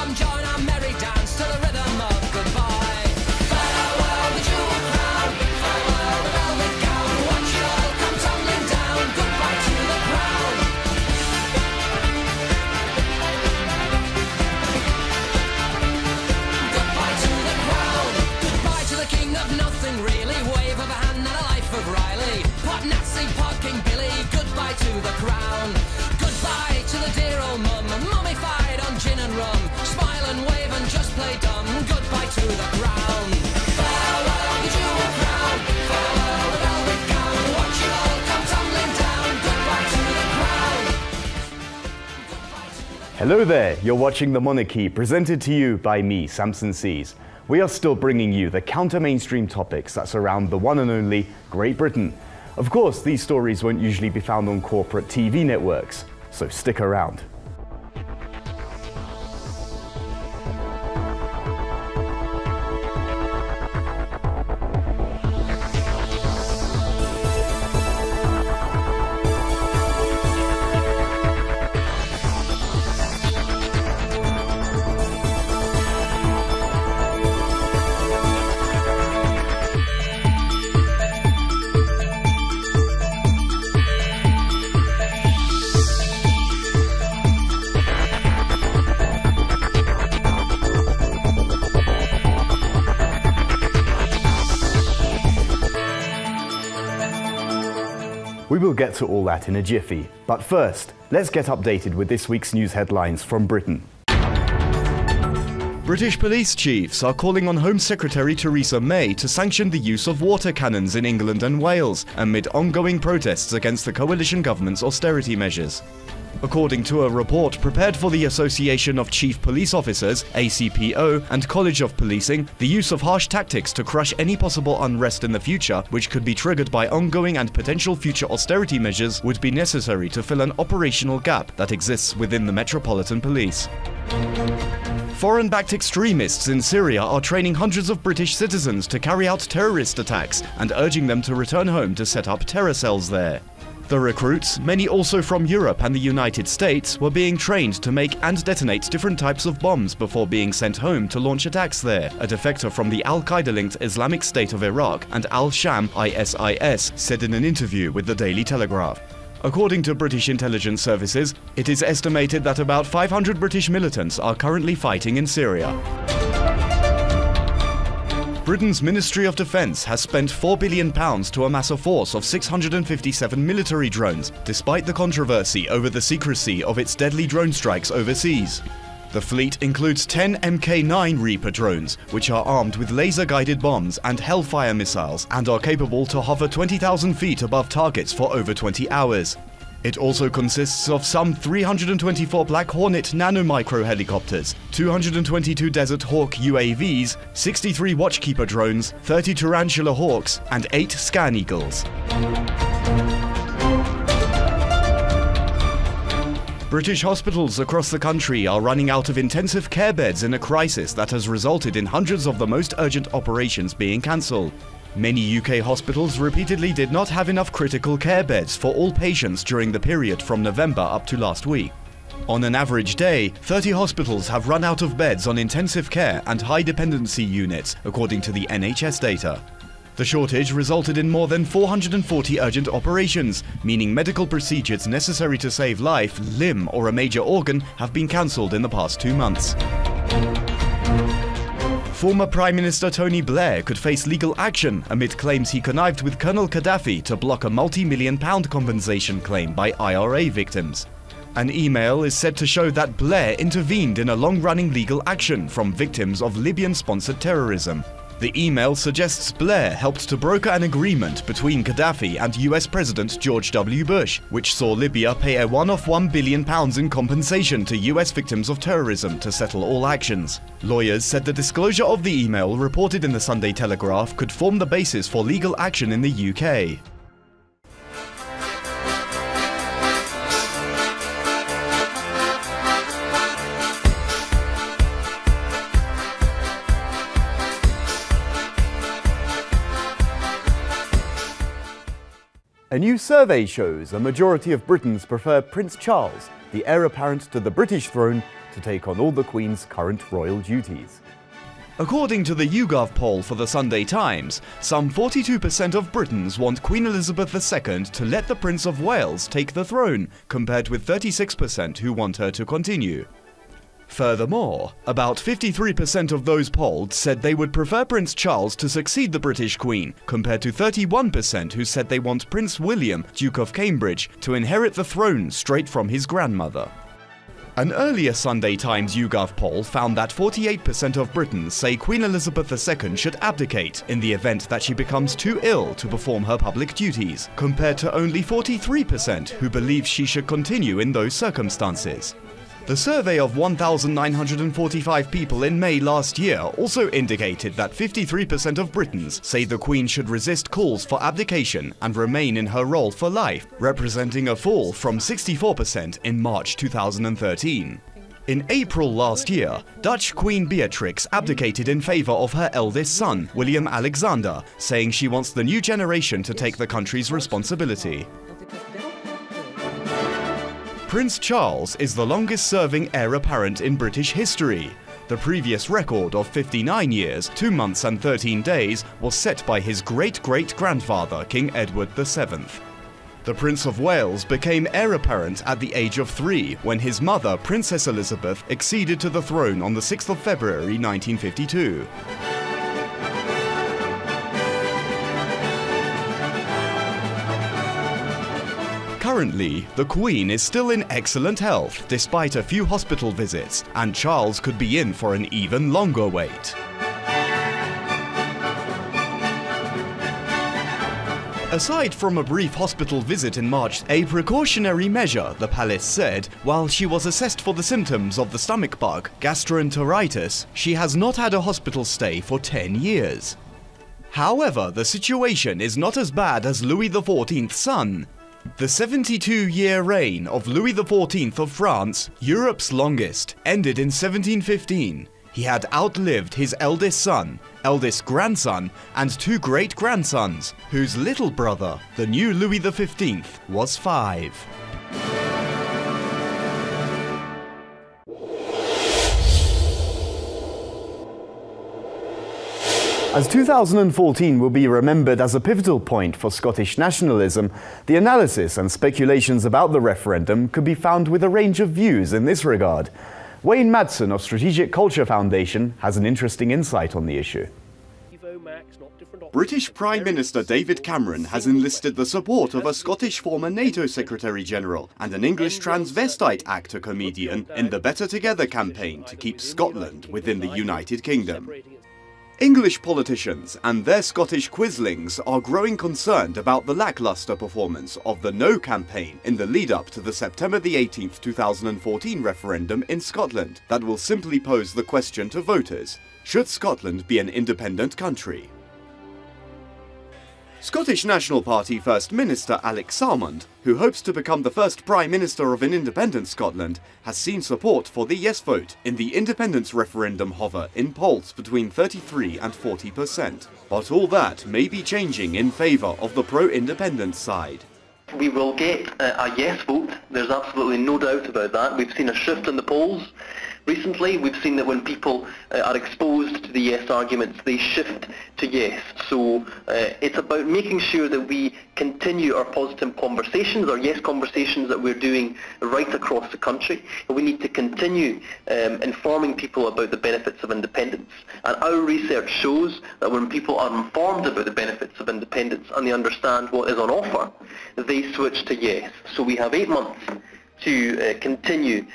come join our merry dance to the rhythm of goodbye. Farewell the jewel crown, farewell the velvet gown, watch it all come tumbling down, goodbye to the crown. Goodbye to the crown, goodbye to the king of nothing really, wave of a hand and a life of Riley, pot Nazi, pot King Billy, goodbye to the crown. Goodbye to the dear old mum, mummified on gin and rum, smile and wave and just play dumb, goodbye to the crown. Farewell the jewel crown, farewell the velvet gown, watch it all come tumbling down, goodbye to the crown. Hello there, you're watching The Monarchy, presented to you by me, Samson Sees. We are still bringing you the counter-mainstream topics that surround the one and only Great Britain. Of course, these stories won't usually be found on corporate TV networks, so stick around. We will get to all that in a jiffy, but first, let's get updated with this week's news headlines from Britain. British police chiefs are calling on Home Secretary Theresa May to sanction the use of water cannons in England and Wales amid ongoing protests against the coalition government's austerity measures. According to a report prepared for the Association of Chief Police Officers, ACPO, and College of Policing, the use of harsh tactics to crush any possible unrest in the future, which could be triggered by ongoing and potential future austerity measures, would be necessary to fill an operational gap that exists within the Metropolitan Police. Foreign-backed extremists in Syria are training hundreds of British citizens to carry out terrorist attacks and urging them to return home to set up terror cells there. The recruits, many also from Europe and the United States, were being trained to make and detonate different types of bombs before being sent home to launch attacks there, a defector from the Al-Qaeda-linked Islamic State of Iraq and Al-Sham ISIS said in an interview with the Daily Telegraph. According to British intelligence services, it is estimated that about 500 British militants are currently fighting in Syria. Britain's Ministry of Defence has spent £4 billion to amass a force of 657 military drones, despite the controversy over the secrecy of its deadly drone strikes overseas. The fleet includes 10 Mk9 Reaper drones, which are armed with laser-guided bombs and Hellfire missiles and are capable to hover 20,000 feet above targets for over 20 hours. It also consists of some 324 Black Hornet nanomicro helicopters, 222 Desert Hawk UAVs, 63 Watchkeeper drones, 30 Tarantula Hawks, and 8 Scan Eagles. British hospitals across the country are running out of intensive care beds in a crisis that has resulted in hundreds of the most urgent operations being cancelled. Many UK hospitals repeatedly did not have enough critical care beds for all patients during the period from November up to last week. On an average day, 30 hospitals have run out of beds on intensive care and high dependency units, according to the NHS data. The shortage resulted in more than 440 urgent operations, meaning medical procedures necessary to save life, limb, or a major organ have been cancelled in the past 2 months. Former Prime Minister Tony Blair could face legal action amid claims he connived with Colonel Gaddafi to block a multi-million-pound compensation claim by IRA victims. An email is said to show that Blair intervened in a long-running legal action from victims of Libyan-sponsored terrorism. The email suggests Blair helped to broker an agreement between Gaddafi and US President George W. Bush, which saw Libya pay a one-off £1 billion in compensation to US victims of terrorism to settle all actions. Lawyers said the disclosure of the email reported in the Sunday Telegraph could form the basis for legal action in the UK. A new survey shows a majority of Britons prefer Prince Charles, the heir apparent to the British throne, to to take on all the Queen's current royal duties. According to the YouGov poll for the Sunday Times, some 42% of Britons want Queen Elizabeth II to let the Prince of Wales take the throne, compared with 36% who want her to continue. Furthermore, about 53% of those polled said they would prefer Prince Charles to succeed the British Queen, compared to 31% who said they want Prince William, Duke of Cambridge, to inherit the throne straight from his grandmother. An earlier Sunday Times YouGov poll found that 48% of Britons say Queen Elizabeth II should abdicate in the event that she becomes too ill to perform her public duties, compared to only 43% who believe she should continue in those circumstances. The survey of 1,945 people in May last year also indicated that 53% of Britons say the Queen should resist calls for abdication and remain in her role for life, representing a fall from 64% in March 2013. In April last year, Dutch Queen Beatrix abdicated in favour of her eldest son, William Alexander, saying she wants the new generation to take the country's responsibility. Prince Charles is the longest-serving heir apparent in British history. The previous record of 59 years, 2 months and 13 days was set by his great-great-grandfather, King Edward VII. The Prince of Wales became heir apparent at the age of 3 when his mother, Princess Elizabeth, acceded to the throne on the 6th of February 1952. Currently, the Queen is still in excellent health despite a few hospital visits, and Charles could be in for an even longer wait. Aside from a brief hospital visit in March, a precautionary measure, the palace said, while she was assessed for the symptoms of the stomach bug, gastroenteritis, she has not had a hospital stay for 10 years. However, the situation is not as bad as Louis XIV's son. The 72-year reign of Louis XIV of France, Europe's longest, ended in 1715. He had outlived his eldest son, eldest grandson, and 2 great-grandsons, whose little brother, the new Louis XV, was 5. As 2014 will be remembered as a pivotal point for Scottish nationalism, the analysis and speculations about the referendum could be found with a range of views in this regard. Wayne Madsen of Strategic Culture Foundation has an interesting insight on the issue. British Prime Minister David Cameron has enlisted the support of a Scottish former NATO Secretary-General and an English transvestite actor comedian in the Better Together campaign to keep Scotland within the United Kingdom. English politicians and their Scottish quislings are growing concerned about the lacklustre performance of the No campaign in the lead-up to the September 18, 2014 referendum in Scotland that will simply pose the question to voters: should Scotland be an independent country? Scottish National Party First Minister Alex Salmond, who hopes to become the first Prime Minister of an independent Scotland, has seen support for the yes vote in the independence referendum hover in polls between 33 and 40%. But all that may be changing in favour of the pro-independence side. We will get a yes vote, there's absolutely no doubt about that. We've seen a shift in the polls. Recently, we've seen that when people are exposed to the yes arguments, they shift to yes. So it's about making sure that we continue our positive conversations, our yes conversations that we're doing right across the country. And we need to continue informing people about the benefits of independence. And our research shows that when people are informed about the benefits of independence and they understand what is on offer, they switch to yes. So we have 8 months to continue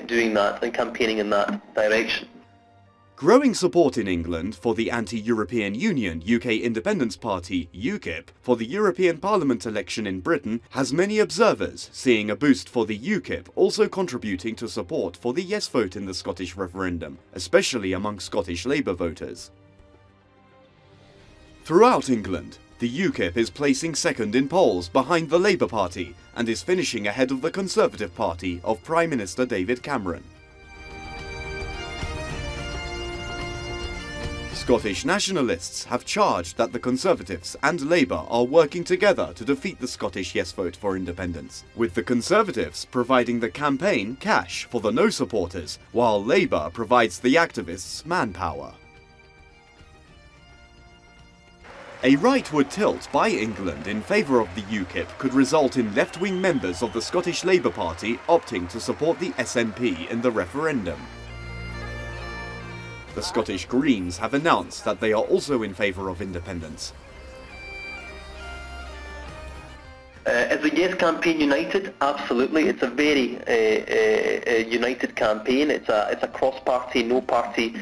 doing that and campaigning in that direction. Growing support in England for the anti-European Union UK Independence Party, UKIP, for the European Parliament election in Britain has many observers seeing a boost for the UKIP also contributing to support for the yes vote in the Scottish referendum, especially among Scottish Labour voters. Throughout England, the UKIP is placing second in polls behind the Labour Party and is finishing ahead of the Conservative Party of Prime Minister David Cameron. Scottish nationalists have charged that the Conservatives and Labour are working together to defeat the Scottish yes vote for independence, with the Conservatives providing the campaign cash for the no supporters, while Labour provides the activists manpower. A rightward tilt by England in favour of the UKIP could result in left-wing members of the Scottish Labour Party opting to support the SNP in the referendum. The Scottish Greens have announced that they are also in favour of independence. Is the Yes campaign united? Absolutely. It's a very united campaign. It's a cross-party, no-party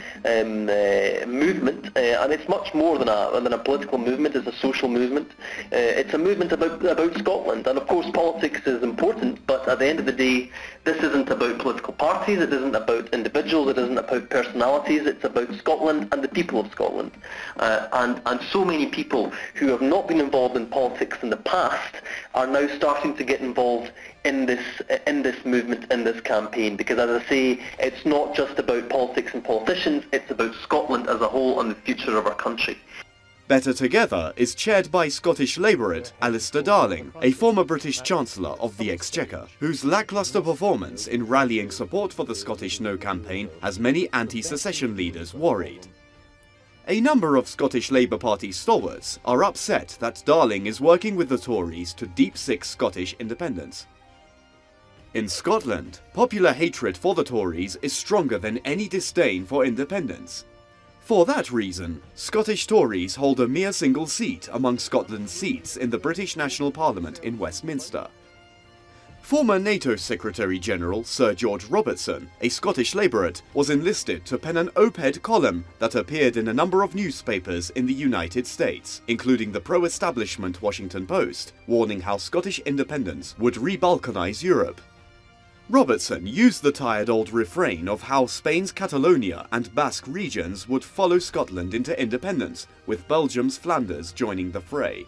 movement, and it's much more than a political movement. It's a social movement. It's a movement about Scotland, and of course politics is important. But at the end of the day, this isn't about political parties. It isn't about individuals. It isn't about personalities. It's about Scotland and the people of Scotland. And so many people who have not been involved in politics in the past are now starting to get involved in this movement, in this campaign, because as I say, it's not just about politics and politicians, it's about Scotland as a whole and the future of our country. Better Together is chaired by Scottish Labourite Alistair Darling, a former British Chancellor of the Exchequer, whose lacklustre performance in rallying support for the Scottish No campaign has many anti-secession leaders worried. A number of Scottish Labour Party stalwarts are upset that Darling is working with the Tories to deep-six Scottish independence. In Scotland, popular hatred for the Tories is stronger than any disdain for independence. For that reason, Scottish Tories hold a mere single seat among Scotland's seats in the British National Parliament in Westminster. Former NATO Secretary-General Sir George Robertson, a Scottish Labourite, was enlisted to pen an op-ed column that appeared in a number of newspapers in the United States, including the pro-establishment Washington Post, warning how Scottish independence would re-Balkanize Europe. Robertson used the tired old refrain of how Spain's Catalonia and Basque regions would follow Scotland into independence, with Belgium's Flanders joining the fray.